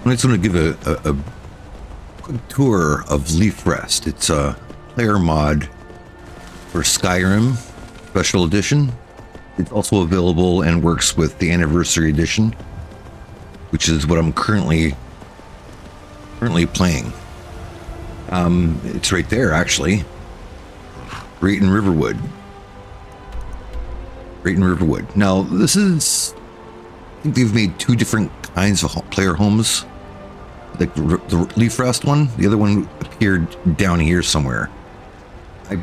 I'm just going to give a quick tour of Leaf Rest. It's a player mod for Skyrim Special Edition. It's also available and works with the Anniversary Edition, which is what I'm currently playing. It's right there, actually. Right in Riverwood. Now, this is... I think they've made two different kinds of player homes. Like the Leaf Rest one, the other one appeared down here somewhere. I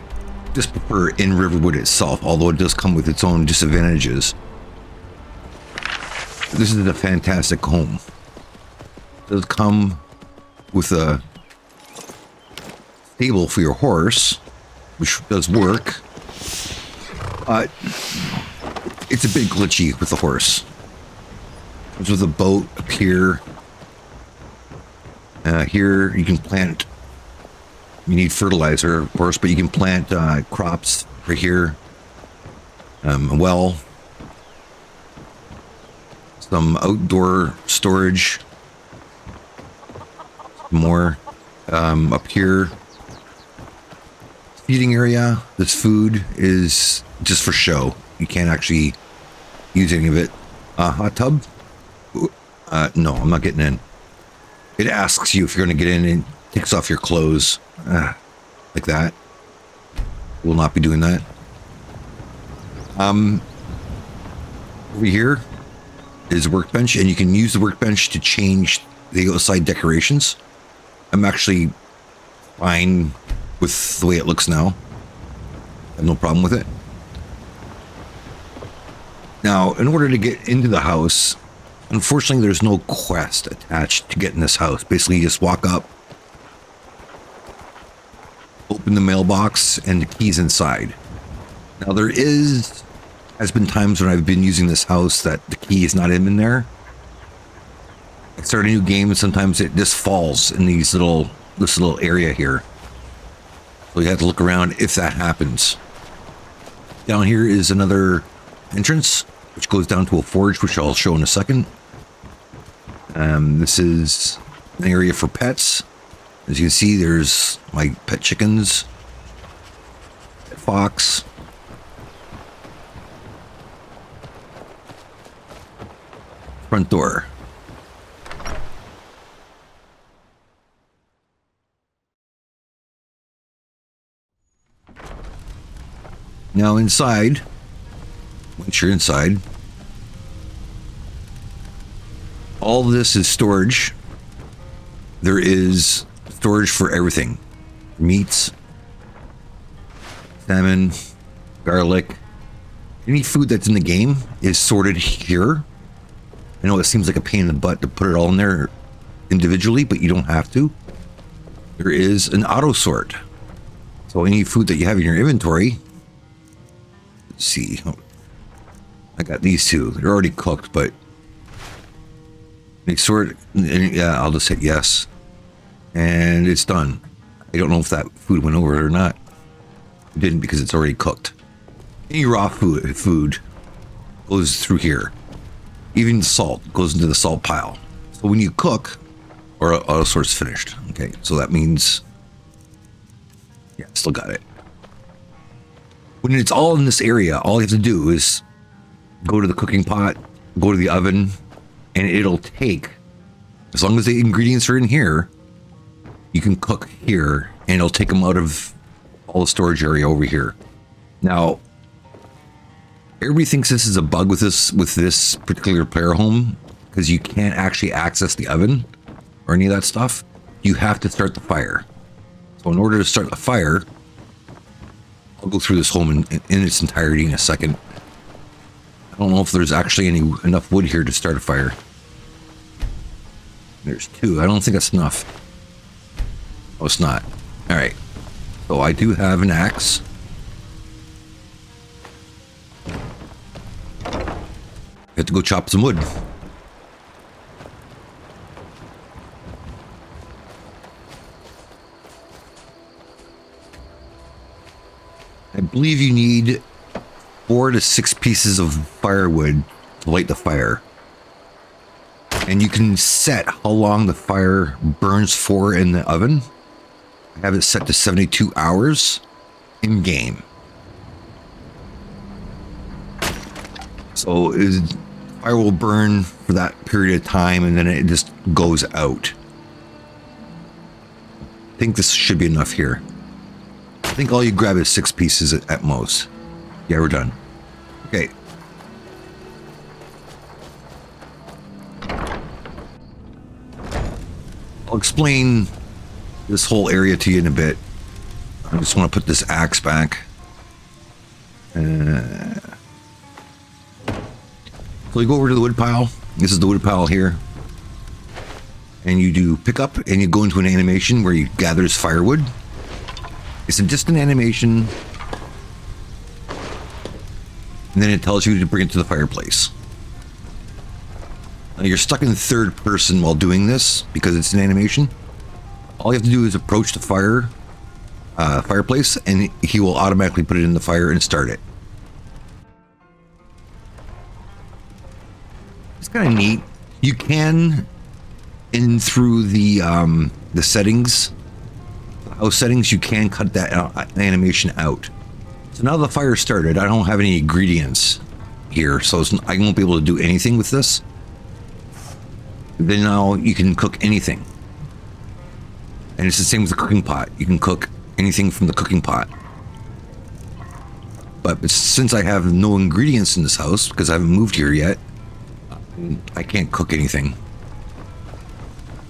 just prefer in Riverwood itself, although it does come with its own disadvantages. This is a fantastic home. It does come with a stable for your horse, which does work. It's a bit glitchy with the horse. There's with a boat up here. Here you can plant. You need fertilizer, of course, but you can plant crops right here. Well, some outdoor storage. More up here. Feeding area. This food is just for show. You can't actually use any of it. Hot tub. No, I'm not getting in. It asks you if you're going to get in and takes off your clothes. Like that. Will not be doing that. Over here is a workbench, and you can use the workbench to change the outside decorations. I'm actually fine with the way it looks now. I have no problem with it. Now, in order to get into the house, unfortunately, there's no quest attached to get in this house. Basically, you just walk up, open the mailbox, and the key's inside. Now, has been times when I've been using this house that the key is not in there. I start a new game, and sometimes it just falls in this little area here. So you have to look around if that happens. Down here is another entrance, which goes down to a forge, which I'll show in a second. This is an area for pets. As you can see, there's my pet chickens, pet fox. Front door. Now inside, once you're inside, all this is storage. There is storage for everything. Meats, salmon, garlic. Any food that's in the game is sorted here. I know it seems like a pain in the butt to put it all in there individually, but you don't have to. There is an auto sort. So any food that you have in your inventory, let's see. I got these two. They're already cooked, but they sort. Yeah, I'll just hit yes, and it's done. I don't know if that food went over it or not. It didn't because it's already cooked. Any raw food goes through here. Even salt goes into the salt pile. So when you cook, or auto sort's finished. Okay, so that means, yeah, still got it. When it's all in this area, all you have to do is go to the cooking pot, go to the oven, and it'll take, as long as the ingredients are in here, you can cook here, and it'll take them out of all the storage area over here. Now, everybody thinks this is a bug with this particular player home, because you can't actually access the oven or any of that stuff. You have to start the fire. So in order to start the fire, I'll go through this home in its entirety in a second. I don't know if there's actually enough wood here to start a fire. There's two. I don't think that's enough. Oh, it's not. All right. So I do have an axe. I have to go chop some wood. I believe you need 4 to 6 pieces of firewood to light the fire. And you can set how long the fire burns for in the oven. I have it set to 72 hours in game. So fire will burn for that period of time and then it just goes out. I think this should be enough here. I think all you grab is 6 pieces at most. Yeah, we're done. Okay. I'll explain this whole area to you in a bit. I just want to put this axe back. So you go over to the wood pile. This is the wood pile here. And you do pick up and you go into an animation where you gathers firewood. It's just an animation. And then it tells you to bring it to the fireplace. Now you're stuck in third person while doing this because it's an animation. All you have to do is approach the fireplace and he will automatically put it in the fire and start it. It's kind of neat. You can, in through the settings, house settings, you can cut that animation out. So now the fire started. I don't have any ingredients here, so I won't be able to do anything with this. Then now you can cook anything. And it's the same with the cooking pot. You can cook anything from the cooking pot. But since I have no ingredients in this house, because I haven't moved here yet, I can't cook anything.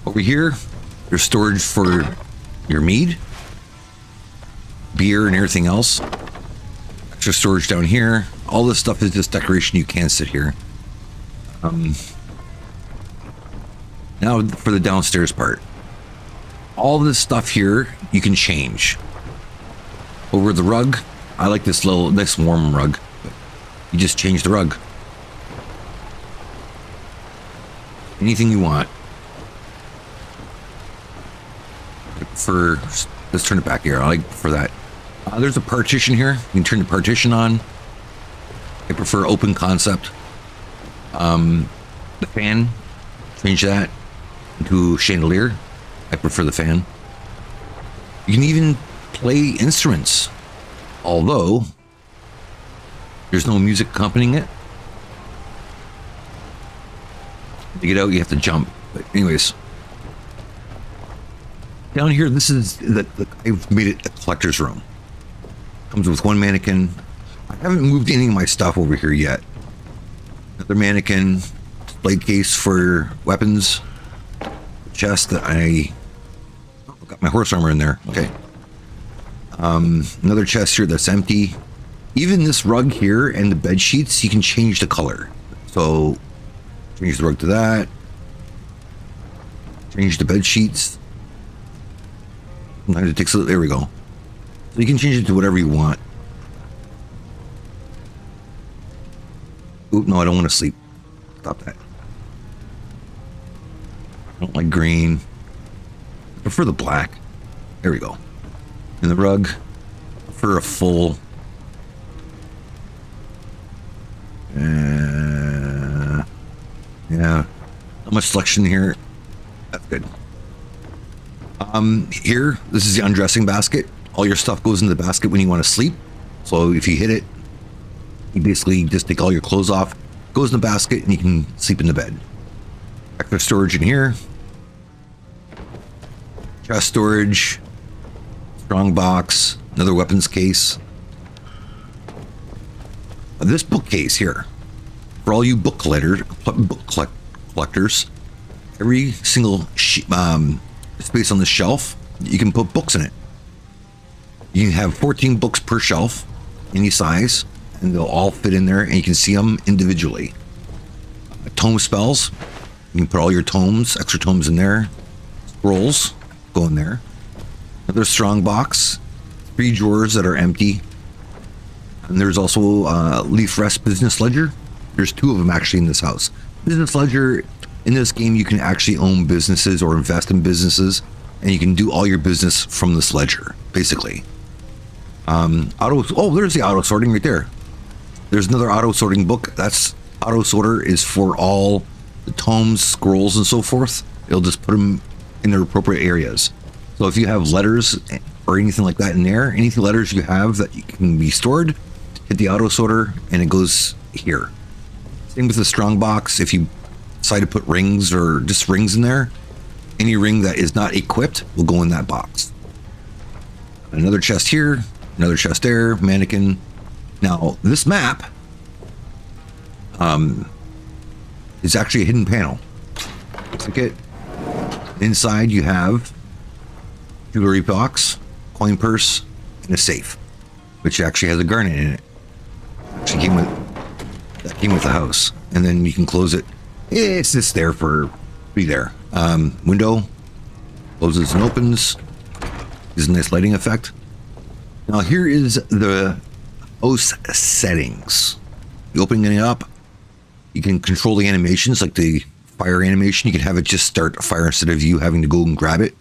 Over here, there's storage for your mead, beer, and everything else. Extra storage down here. All this stuff is just decoration. You can sit here. Now for the downstairs part. All this stuff here you can change. Over the rug, I like this warm rug. You just change the rug. Anything you want. Let's turn it back here. I like for that. There's a partition here. You can turn the partition on. I prefer open concept. The fan, change that into chandelier. I prefer the fan. You can even play instruments, although there's no music accompanying it. To get out, you have to jump. But anyways, down here, this is I've made it a collector's room. Comes with one mannequin. I haven't moved any of my stuff over here yet. Another mannequin, display case for weapons, chest that I got my horse armor in there. Okay. Another chest here that's empty. Even this rug here and the bed sheets, you can change the color. So change the rug to that. Change the bed sheets. Sometimes it takes there we go. So you can change it to whatever you want. Oop, no, I don't want to sleep. Stop that. I don't like green. I prefer the black. There we go. And the rug, I prefer a full. Yeah, not much selection here. That's good. Here, this is the undressing basket. All your stuff goes in the basket when you want to sleep. So if you hit it, you basically just take all your clothes off, goes in the basket, and you can sleep in the bed. Extra storage in here. Chest storage. Strong box. Another weapons case. This bookcase here, for all you book collectors, every single space on the shelf, you can put books in it. You can have 14 books per shelf, any size, and they'll all fit in there, and you can see them individually. Tome spells, you can put all your tomes, extra tomes in there. Scrolls go in there. Another strong box, 3 drawers that are empty. And there's also Leaf Rest Business Ledger. There's 2 of them actually in this house. Business Ledger, in this game, you can actually own businesses or invest in businesses, and you can do all your business from this ledger, basically. There's the auto sorting right there. There's another auto sorting book. That's auto sorter is for all the tomes, scrolls, and so forth, it'll just put them in their appropriate areas. So if you have letters or anything like that in there, any letters you have that can be stored, hit the auto sorter and it goes here. Same with the strong box. If you decide to put rings or just rings in there, any ring that is not equipped will go in that box. Another chest here, another chest there, mannequin. Now this map is actually a hidden panel. Click it. Inside you have jewelry box, coin purse, and a safe, which actually has a garnet in it. Actually came with the house, and then you can close it. It's just there for be there. Window closes and opens. Is a nice lighting effect. Now here is the house settings. You opening it up, you can control the animations, like the fire animation. You can have it just start a fire instead of you having to go and grab it.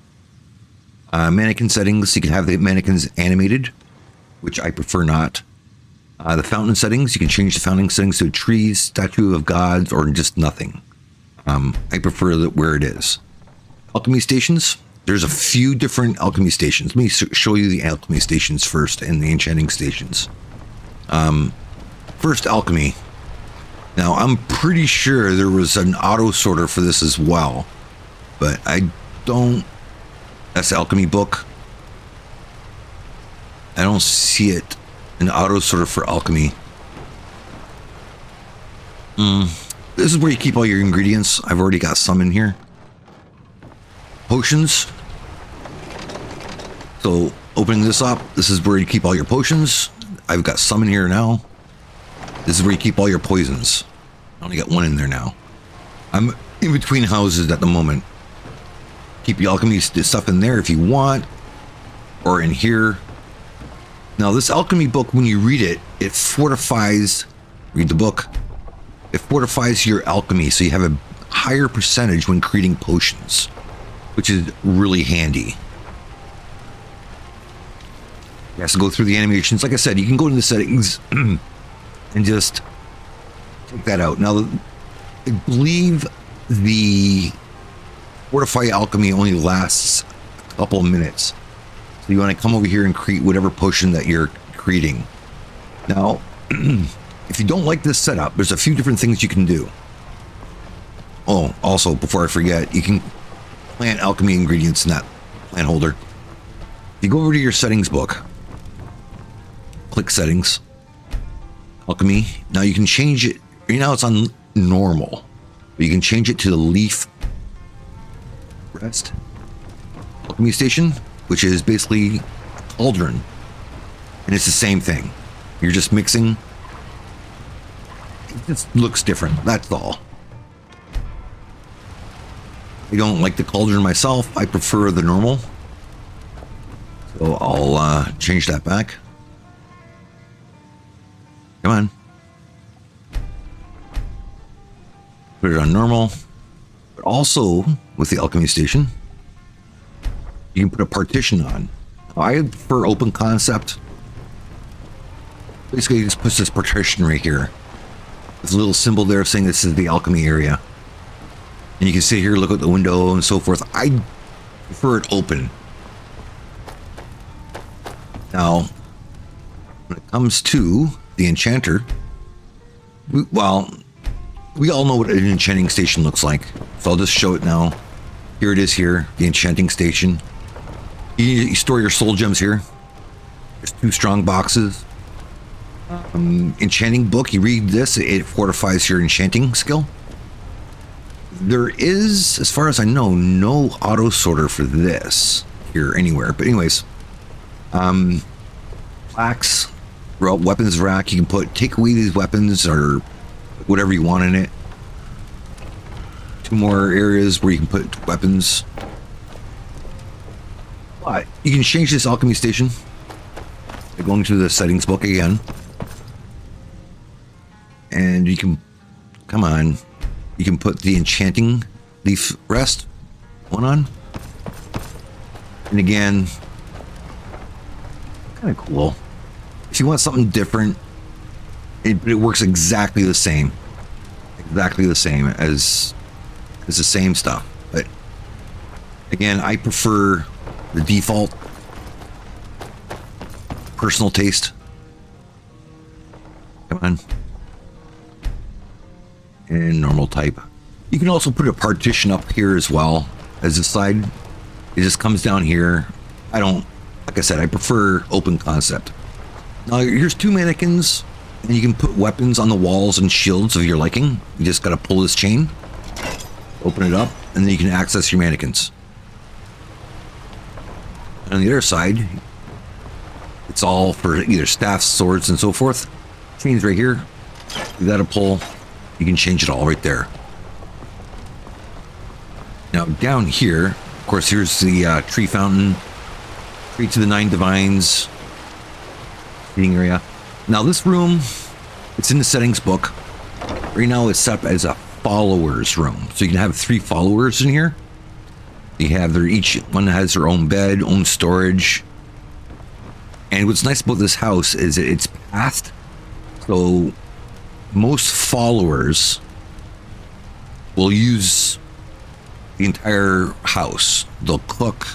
Mannequin settings, you can have the mannequins animated, which I prefer not. The fountain settings, you can change the fountain settings to trees, statue of gods, or just nothing. I prefer that where it is. Alchemy stations, there's a few different alchemy stations. Let me show you the alchemy stations first and the enchanting stations. First, alchemy. Now, I'm pretty sure there was an auto sorter for this as well, but I don't. That's the alchemy book. I don't see it. An auto sorter for alchemy. This is where you keep all your ingredients. I've already got some in here. Potions. So opening this up, this is where you keep all your potions. I've got some in here now. This is where you keep all your poisons. I only got one in there now. I'm in between houses at the moment. Keep the alchemy stuff in there if you want, or in here. Now this alchemy book, when you read it, it fortifies, read the book, it fortifies your alchemy, so you have a higher percentage when creating potions, which is really handy. You have to go through the animations. Like I said, you can go into the settings and just take that out. Now, I believe the Fortify Alchemy only lasts a couple of minutes. So you want to come over here and create whatever potion that you're creating. Now, if you don't like this setup, there's a few different things you can do. Oh, also, before I forget, you can plant alchemy ingredients in that plant holder. If you go over to your settings book, click settings, alchemy. Now you can change it. Right now it's on normal, but you can change it to the leaf rest alchemy station, which is basically a cauldron, and it's the same thing. You're just mixing. It just looks different. That's all. I don't like the cauldron myself. I prefer the normal. So I'll change that back. Come on. Put it on normal. But also, with the alchemy station, you can put a partition on. I prefer open concept. Basically, it just puts this partition right here. There's a little symbol there saying this is the alchemy area. And you can sit here, look at the window and so forth. I prefer it open. Now, when it comes to the enchanter, we all know what an enchanting station looks like. So I'll just show it now. Here it is here, the enchanting station. You store your soul gems here. There's 2 strong boxes. Enchanting book, you read this, it fortifies your enchanting skill. There is, as far as I know, no auto sorter for this here anywhere. But anyways, plaques, weapons rack, you can take away these weapons or whatever you want in it. 2 more areas where you can put weapons. But you can change this alchemy station by going to the settings book again. And you can, come on, you can put the enchanting leaf rest one on. And again, kind of cool. If you want something different, it works exactly the same. Exactly the same as It's the same stuff. But again, I prefer the default personal taste. Come on. And normal type. You can also put a partition up here as well as a side. It just comes down here. Like I said, I prefer open concept. Now here's 2 mannequins, and you can put weapons on the walls and shields of your liking. You just gotta pull this chain, open it up, and then you can access your mannequins. And on the other side, it's all for either staffs, swords, and so forth. Chains right here. You gotta pull. You can change it all right there. Now down here, of course, here's the tree fountain, tree to the 9 divines, eating area. Now this room, it's in the settings book. Right now it's set up as a followers room. So you can have 3 followers in here. You have each one has their own bed, own storage. And what's nice about this house is it's pathed. So most followers will use the entire house. They'll cook,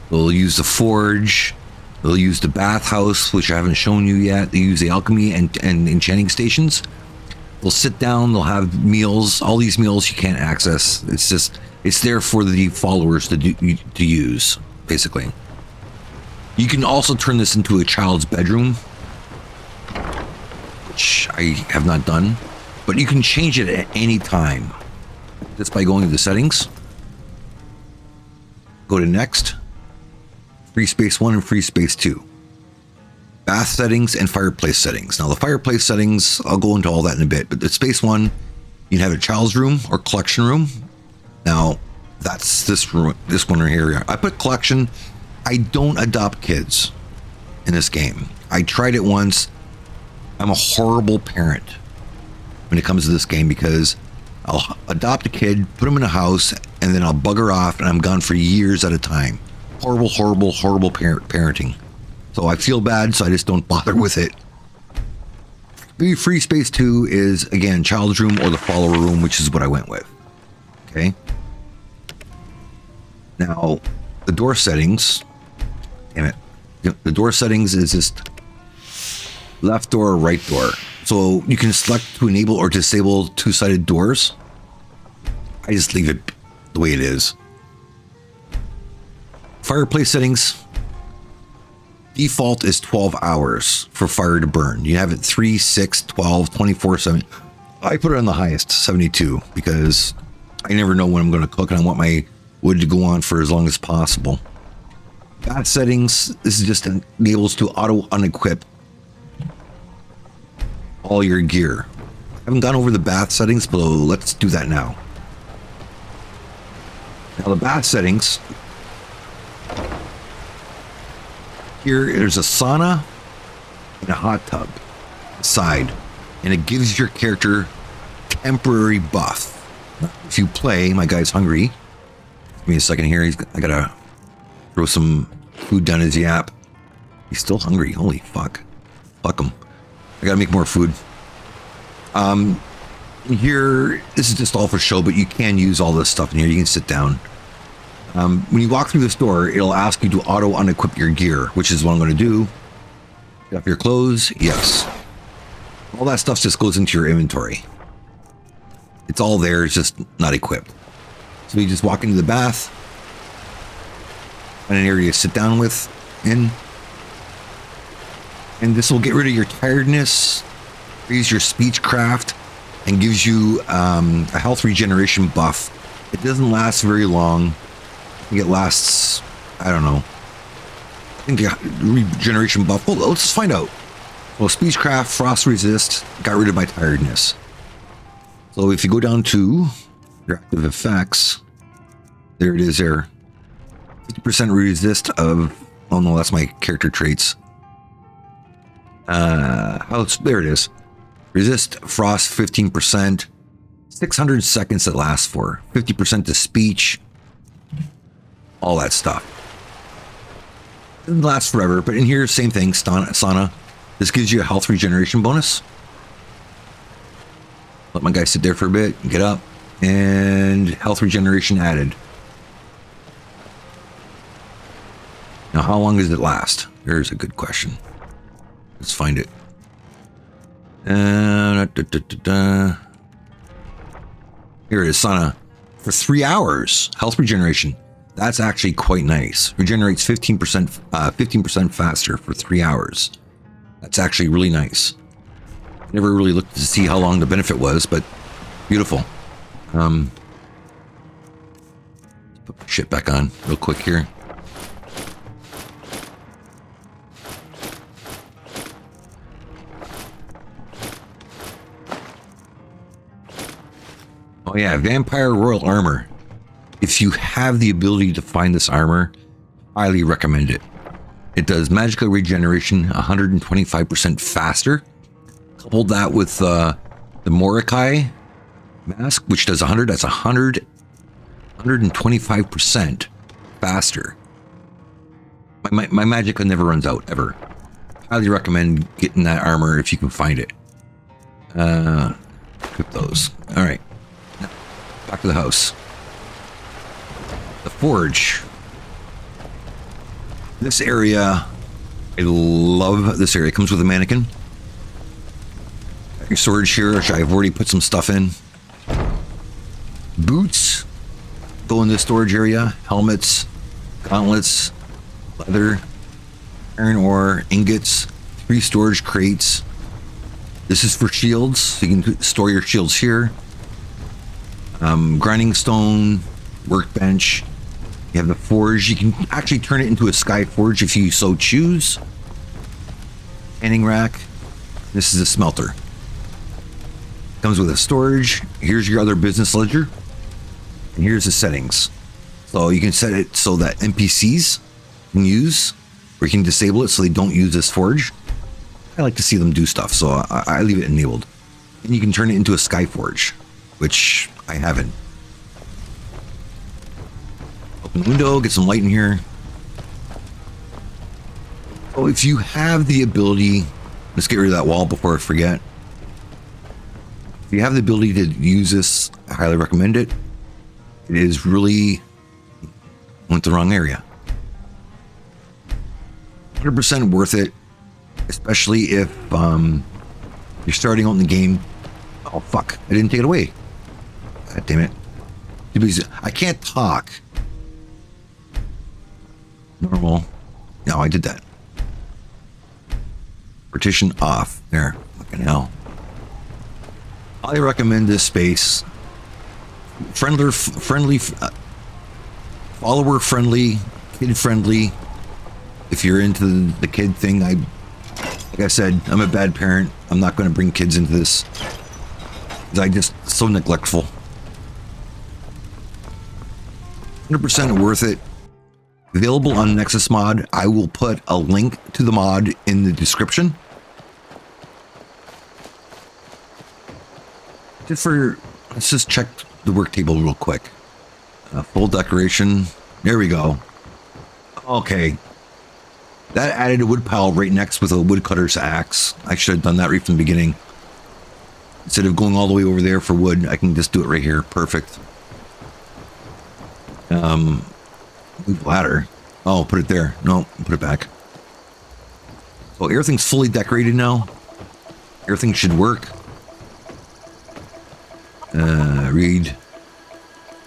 they'll use the forge, they'll use the bathhouse, which I haven't shown you yet. They use the alchemy and enchanting stations. They'll sit down, they'll have meals. All these meals you can't access. It's there for the followers to use, basically. You can also turn this into a child's bedroom, which I have not done, but you can change it at any time just by going to the settings. Go to next, free space 1 and free space 2. Bath settings and fireplace settings. Now the fireplace settings, I'll go into all that in a bit, but the space 1, you can have a child's room or collection room. Now that's this room, this one right here. I put collection. I don't adopt kids in this game. I tried it once. I'm a horrible parent when it comes to this game because I'll adopt a kid, put him in a house, and then I'll bugger off and I'm gone for years at a time. Horrible, horrible, horrible parenting. So I feel bad, so I just don't bother with it. Free space 2 is, again, child's room or the follower room, which is what I went with. Okay. Now, the door settings, damn it. The door settings is just left door or right door. So you can select to enable or disable 2-sided doors. I just leave it the way it is. Fireplace settings. Default is 12 hours for fire to burn. You have it 3, 6, 12, 24, 7. I put it on the highest, 72, because I never know when I'm going to cook and I want my wood to go on for as long as possible. Bath settings, this is just enables to auto unequip all your gear. I haven't gone over the bath settings, but let's do that now. Now the bath settings, here there's a sauna and a hot tub side, and it gives your character temporary buff. If you play, my guy's hungry. Give me a second here. I gotta throw some food down his yap. He's still hungry. Holy fuck. Fuck him. I gotta make more food. Here, this is just all for show, but you can use all this stuff in here. You can sit down. When you walk through this door, it'll ask you to auto unequip your gear, which is what I'm going to do. Get off your clothes. Yes. All that stuff just goes into your inventory. It's all there. It's just not equipped. So you just walk into the bath. Find an area to sit down in. And this will get rid of your tiredness, raise your speechcraft, and gives you a health regeneration buff. It doesn't last very long. I think it lasts, I don't know. I think the regeneration buff, well, let's just find out. Well, speechcraft, frost resist, got rid of my tiredness. So if you go down to your active effects, there it is there. 50% resist of, oh no, that's my character traits. There it is. Resist frost 15%, 600 seconds it lasts for, 50% to speech, all that stuff. Doesn't last forever, but in here, same thing, sauna. This gives you a health regeneration bonus. Let my guy sit there for a bit, get up, and health regeneration added. Now, how long does it last? There's a good question. Let's find it. Here it is, sauna. For 3 hours, health regeneration. That's actually quite nice. Regenerates 15% faster for 3 hours. That's actually really nice. Never really looked to see how long the benefit was, but beautiful. Put my shit back on real quick here. Oh yeah, Vampire Royal Armor. If you have the ability to find this armor, highly recommend it. It does magical regeneration 125% faster. Couple that with the Morikai mask, which does 100. That's 125% faster. My magic never runs out, ever. Highly recommend getting that armor if you can find it. Equip those. All right. Back to the house. The forge. This area, I love this area. It comes with a mannequin. Got your storage here, which I've already put some stuff in. Boots go in this storage area. Helmets, gauntlets, leather, iron ore, ingots, 3 storage crates. This is for shields, so you can store your shields here. Grinding stone, workbench. You have the forge. You can actually turn it into a sky forge if you so choose. Canning rack. This is a smelter. Comes with a storage. Here's your other business ledger. And here's the settings. So you can set it so that NPCs can use, or you can disable it so they don't use this forge. I like to see them do stuff, so I leave it enabled. And you can turn it into a sky forge, which I haven't. Open the window, get some light in here. Oh, if you have the ability, let's get rid of that wall before I forget. If you have the ability to use this, I highly recommend it. It is really, went the wrong area. 100% worth it, especially if you're starting out in the game. Oh fuck, I didn't take it away. God damn it. I can't talk. Normal. No, I did that. Partition off. There. Fucking hell. I recommend this space. Friendly, follower friendly, kid friendly. If you're into the kid thing, like I said, I'm a bad parent. I'm not going to bring kids into this. I just so neglectful. 100% worth it. Available on Nexus Mod. I will put a link to the mod in the description. Let's just check the work table real quick. Full decoration. There we go. Okay. That added a wood pile right next with a woodcutter's axe. I should have done that right from the beginning. Instead of going all the way over there for wood, I can just do it right here. Perfect. Move ladder. Oh, put it there. No, put it back. So everything's fully decorated now. Everything should work. Read.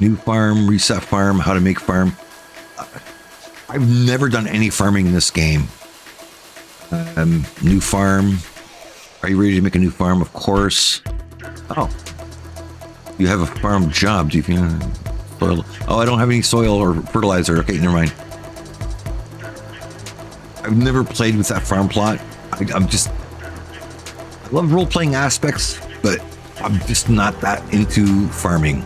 New farm, reset farm, how to make farm. I've never done any farming in this game. New farm. Are you ready to make a new farm? Of course. Oh. You have a farm job. Do you soil? Oh, I don't have any soil or fertilizer. Okay, never mind. I've never played with that farm plot. I love role-playing aspects, but I'm just not that into farming.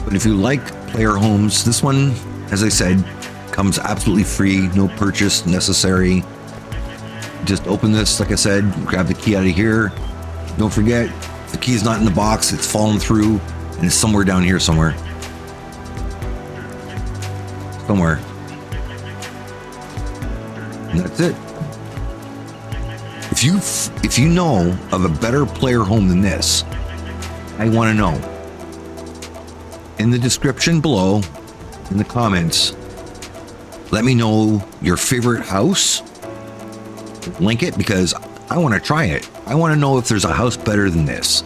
But if you like player homes, this one, as I said, comes absolutely free, no purchase necessary. Just open this, like I said, grab the key out of here. Don't forget, the key's not in the box, it's fallen through, and it's somewhere down here somewhere. Somewhere. And that's it. If you know of a better player home than this, I want to know. In the description below, in the comments, let me know your favorite house. Link it because I want to try it. I want to know if there's a house better than this.